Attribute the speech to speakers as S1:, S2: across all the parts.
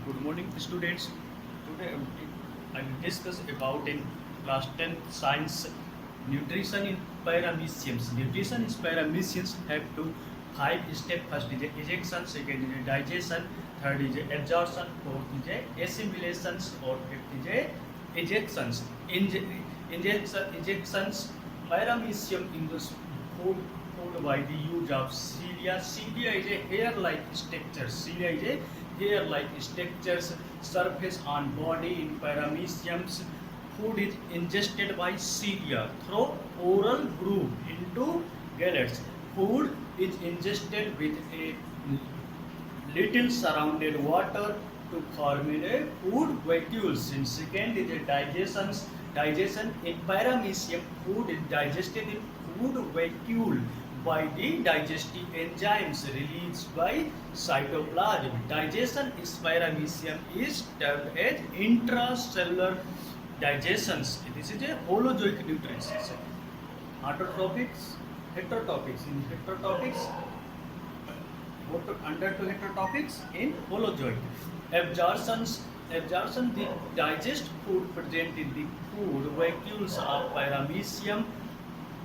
S1: Good morning, students. Today I will discuss about in class 10th science nutrition in parameciums. Nutrition is parameciums have to five step. First is ejection, second is digestion, third is absorption, fourth is assimilations, or fifth is ejections. Ejections paramecium induce food by the use of cilia. Cilia is a hair-like structure. Cilia is a hair-like structures surface on body in parameciums. Food is ingested by cilia through oral groove into gallets. Food is ingested with a little surrounded water to form a food vacuoles. In second is a digestion in paramecium. Food is digested in food vacuole by the digestive enzymes released by cytoplasm. Digestion in paramecium is termed as intracellular digestions. This is a holozoic nutrition. Autotrophics, heterotopics. In heterotopics, under two heterotopics in holozoic. Absorption, the digest food present in the food vacuoles of paramecium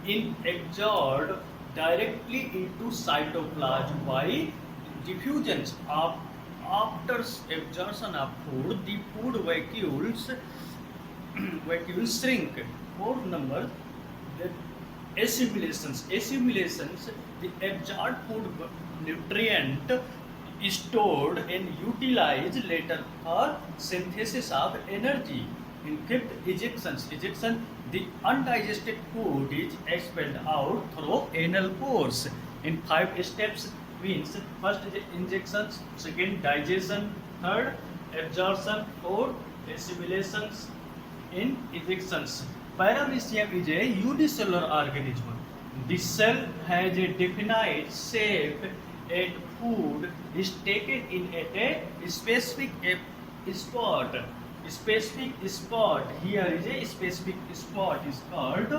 S1: in absorbed directly into cytoplasm by diffusions of after absorption of food. The food vacuoles shrink. Fourth number, the assimilations, the absorbed food nutrient is stored and utilized later for synthesis of energy. In fifth, ejection, the undigested food is expelled out through anal pores. In five steps means first is injections, second digestion, third absorption, fourth assimilations. In ejections, paramecium is a unicellular organism. The cell has a definite shape and food is taken in at a specific spot. Here is a specific spot is called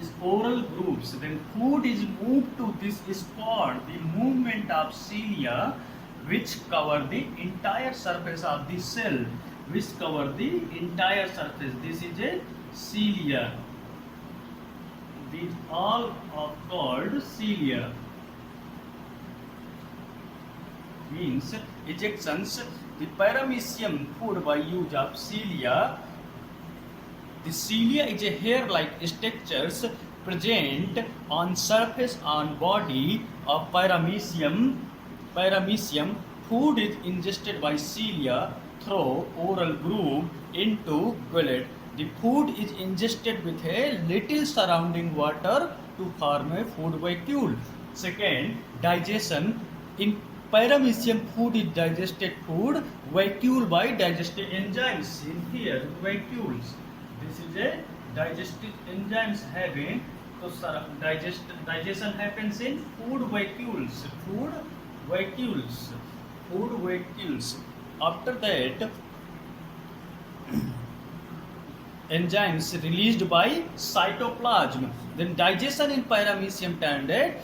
S1: is oral grooves. Then food is moved to this spot. The movement of cilia which cover the entire surface of the cell. This is a cilia. These all are called cilia. Means ejections. The paramecium food by use of cilia. The cilia is a hair-like structures present on surface on body of paramecium. Food is ingested by cilia through oral groove into gullet. The food is ingested with a little surrounding water to form a food vacuole. Second, digestion. In paramecium, food is digested food vacuole by digestive enzymes. In here, vacuoles. This is a digestive enzymes having so digestion happens in food vacuoles. After that, enzymes released by cytoplasm. Then digestion in paramecium termed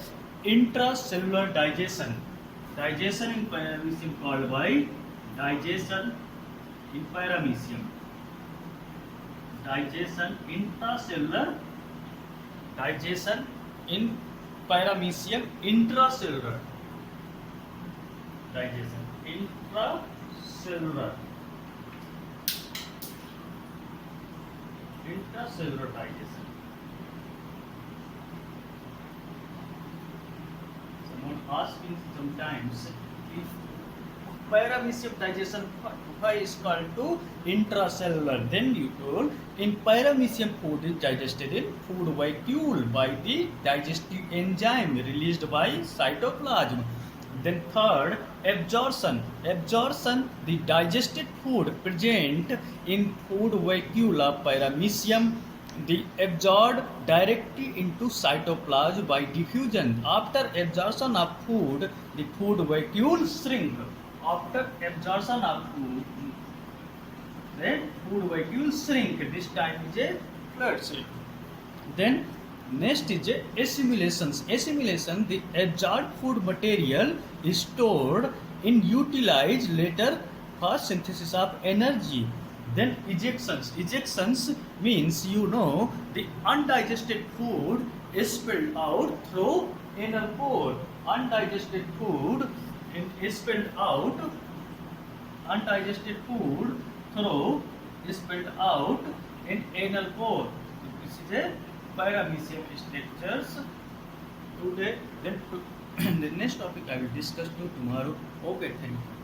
S1: intracellular digestion. Digestion in paramecium called by digestion in paramecium. Digestion intracellular. Digestion in paramecium intracellular. Digestion intracellular. Intracellular digestion. Someone asking sometimes if paramecium digestion why is called to intracellular, then you told in paramecium food is digested in food vacuole by the digestive enzyme released by cytoplasm. Then third, absorption, the digested food present in food vacuole of paramecium, the absorbed directly into cytoplasm by diffusion. After absorption of food, the food vacuole shrink. After absorption of food, the food vacuole shrink. This time is a flat shape. Then next is assimilation. The absorbed food material is stored in utilize later for synthesis of energy. Then ejections means the undigested food is spilled out through anal pore. Undigested food is spilled out. Undigested food through is spilled out in anal pore. So this is a paramecium structures today. Then the next topic I will discuss to tomorrow. Okay, thank you.